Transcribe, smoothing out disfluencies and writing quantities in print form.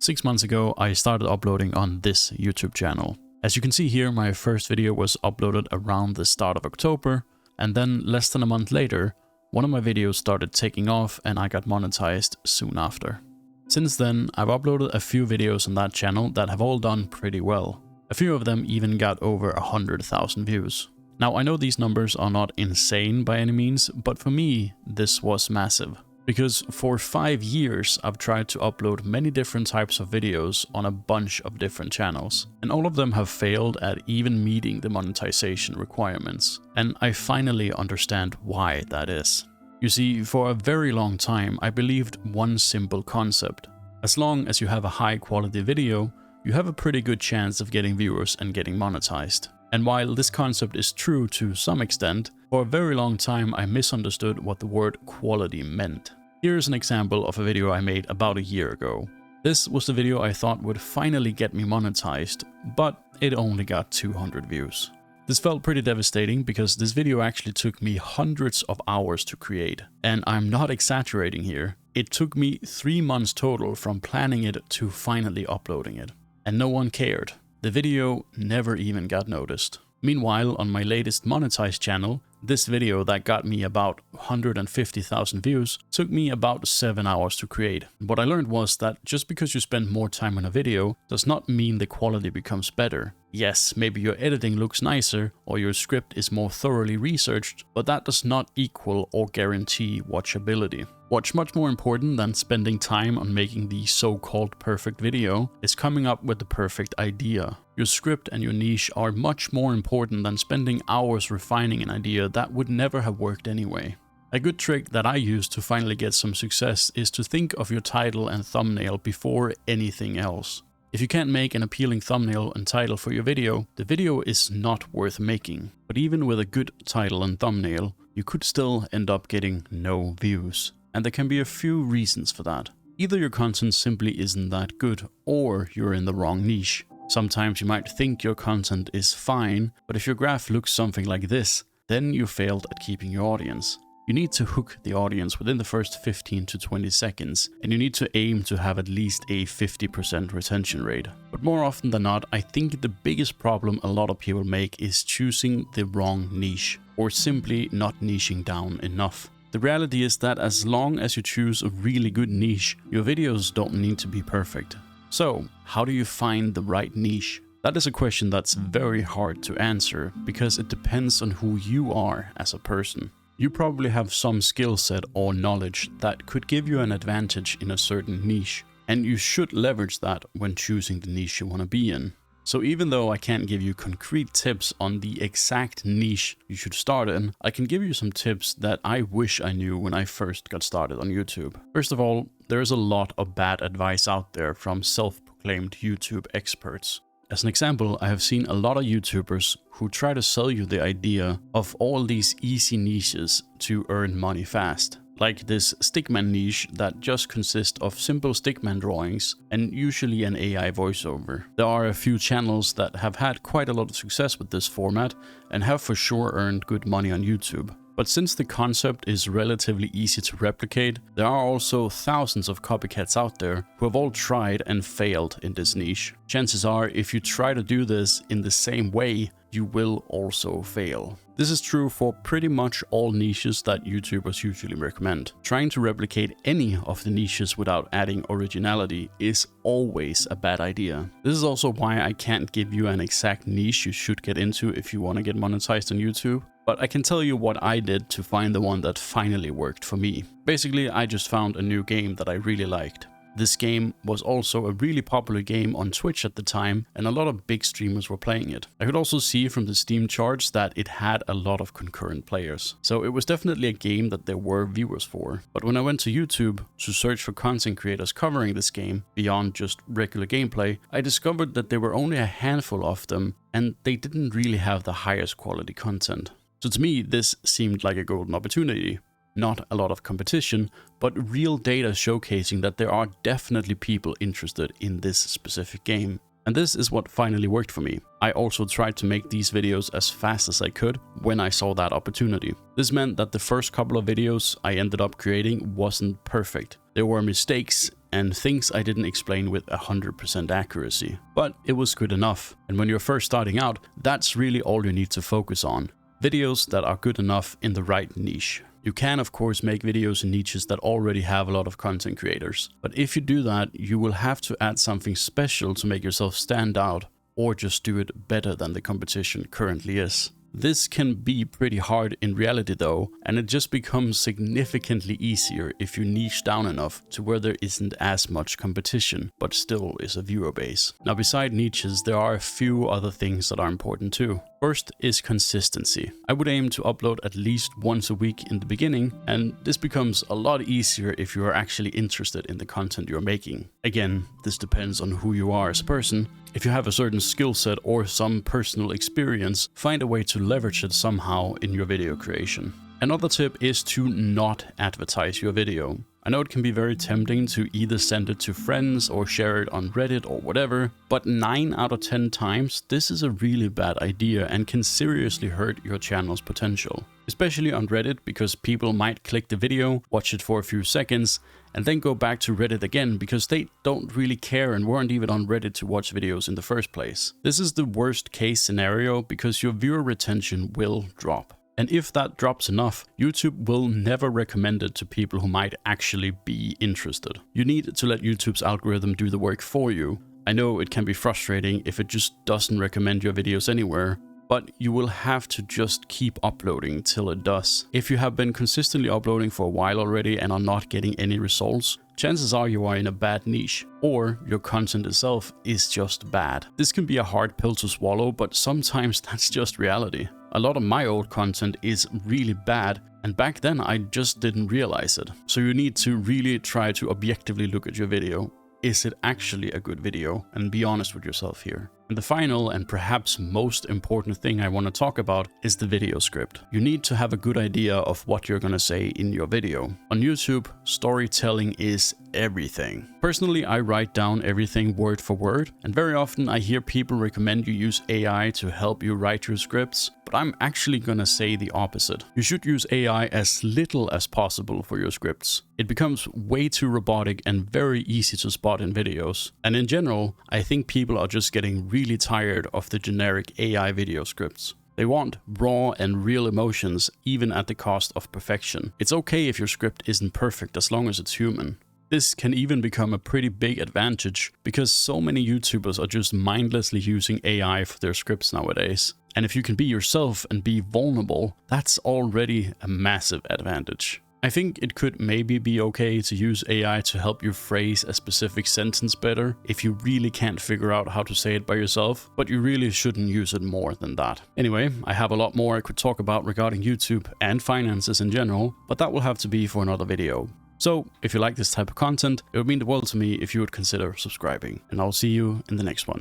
6 months ago, I started uploading on this YouTube channel. As you can see here, my first video was uploaded around the start of October, and then less than a month later, one of my videos started taking off and I got monetized soon after. Since then, I've uploaded a few videos on that channel that have all done pretty well. A few of them even got over 100,000 views. Now, I know these numbers are not insane by any means, but for me, this was massive. Because for 5 years, I've tried to upload many different types of videos on a bunch of different channels, and all of them have failed at even meeting the monetization requirements. And I finally understand why that is. You see, for a very long time, I believed one simple concept. As long as you have a high quality video, you have a pretty good chance of getting viewers and getting monetized. And while this concept is true to some extent, for a very long time I misunderstood what the word quality meant. Here's an example of a video I made about a year ago. This was the video I thought would finally get me monetized, but it only got 200 views. This felt pretty devastating because this video actually took me hundreds of hours to create. And I'm not exaggerating here. It took me 3 months total from planning it to finally uploading it. And no one cared. The video never even got noticed. Meanwhile, on my latest monetized channel, this video that got me about 150,000 views took me about 7 hours to create. What I learned was that just because you spend more time on a video does not mean the quality becomes better. Yes, maybe your editing looks nicer or your script is more thoroughly researched, but that does not equal or guarantee watchability. What's much more important than spending time on making the so-called perfect video is coming up with the perfect idea. Your script and your niche are much more important than spending hours refining an idea that would never have worked anyway. A good trick that I use to finally get some success is to think of your title and thumbnail before anything else. If you can't make an appealing thumbnail and title for your video, the video is not worth making. But even with a good title and thumbnail, you could still end up getting no views. And there can be a few reasons for that. Either your content simply isn't that good, or you're in the wrong niche. Sometimes you might think your content is fine, but if your graph looks something like this, then you failed at keeping your audience. You need to hook the audience within the first 15 to 20 seconds, and you need to aim to have at least a 50% retention rate. But more often than not, I think the biggest problem a lot of people make is choosing the wrong niche, or simply not niching down enough. The reality is that as long as you choose a really good niche, your videos don't need to be perfect. So, how do you find the right niche? That is a question that's very hard to answer because it depends on who you are as a person. You probably have some skill set or knowledge that could give you an advantage in a certain niche, and you should leverage that when choosing the niche you want to be in. So even though I can't give you concrete tips on the exact niche you should start in, I can give you some tips that I wish I knew when I first got started on YouTube. First of all, there is a lot of bad advice out there from self-proclaimed YouTube experts. As an example, I have seen a lot of YouTubers who try to sell you the idea of all these easy niches to earn money fast. Like this stickman niche that just consists of simple stickman drawings and usually an AI voiceover. There are a few channels that have had quite a lot of success with this format and have for sure earned good money on YouTube. But since the concept is relatively easy to replicate, there are also thousands of copycats out there who have all tried and failed in this niche. Chances are, if you try to do this in the same way, you will also fail. This is true for pretty much all niches that YouTubers usually recommend. Trying to replicate any of the niches without adding originality is always a bad idea. This is also why I can't give you an exact niche you should get into if you want to get monetized on YouTube. But I can tell you what I did to find the one that finally worked for me. Basically, I just found a new game that I really liked. This game was also a really popular game on Twitch at the time, and a lot of big streamers were playing it. I could also see from the Steam charts that it had a lot of concurrent players. So it was definitely a game that there were viewers for. But when I went to YouTube to search for content creators covering this game, beyond just regular gameplay, I discovered that there were only a handful of them, and they didn't really have the highest quality content. So to me, this seemed like a golden opportunity. Not a lot of competition, but real data showcasing that there are definitely people interested in this specific game. And this is what finally worked for me. I also tried to make these videos as fast as I could when I saw that opportunity. This meant that the first couple of videos I ended up creating wasn't perfect. There were mistakes and things I didn't explain with 100% accuracy. But it was good enough, and when you're first starting out, that's really all you need to focus on. Videos that are good enough in the right niche. You can of course make videos in niches that already have a lot of content creators, but if you do that, you will have to add something special to make yourself stand out, or just do it better than the competition currently is. This can be pretty hard in reality though, and it just becomes significantly easier if you niche down enough to where there isn't as much competition, but still is a viewer base. Now beside niches, there are a few other things that are important too. First is consistency. I would aim to upload at least once a week in the beginning, and this becomes a lot easier if you are actually interested in the content you're making. Again, this depends on who you are as a person. If you have a certain skill set or some personal experience, find a way to leverage it somehow in your video creation. Another tip is to not advertise your video. I know it can be very tempting to either send it to friends or share it on Reddit or whatever, but 9 out of 10 times this is a really bad idea and can seriously hurt your channel's potential. Especially on Reddit, because people might click the video, watch it for a few seconds, and then go back to Reddit again because they don't really care and weren't even on Reddit to watch videos in the first place. This is the worst case scenario because your viewer retention will drop. And if that drops enough, YouTube will never recommend it to people who might actually be interested. You need to let YouTube's algorithm do the work for you. I know it can be frustrating if it just doesn't recommend your videos anywhere, but you will have to just keep uploading till it does. If you have been consistently uploading for a while already and are not getting any results, chances are you are in a bad niche, or your content itself is just bad. This can be a hard pill to swallow, but sometimes that's just reality. A lot of my old content is really bad, and back then I just didn't realize it. So you need to really try to objectively look at your video. Is it actually a good video? And be honest with yourself here. And the final and perhaps most important thing I want to talk about is the video script. You need to have a good idea of what you're going to say in your video. On YouTube, storytelling is everything. Personally, I write down everything word for word, and very often I hear people recommend you use AI to help you write your scripts, but I'm actually gonna say the opposite. You should use AI as little as possible for your scripts. It becomes way too robotic and very easy to spot in videos. And in general, I think people are just getting really tired of the generic AI video scripts. They want raw and real emotions, even at the cost of perfection. It's okay if your script isn't perfect as long as it's human. This can even become a pretty big advantage because so many YouTubers are just mindlessly using AI for their scripts nowadays. And if you can be yourself and be vulnerable, that's already a massive advantage. I think it could maybe be okay to use AI to help you phrase a specific sentence better if you really can't figure out how to say it by yourself, but you really shouldn't use it more than that. Anyway, I have a lot more I could talk about regarding YouTube and finances in general, but that will have to be for another video. So, if you like this type of content, it would mean the world to me if you would consider subscribing, and I'll see you in the next one.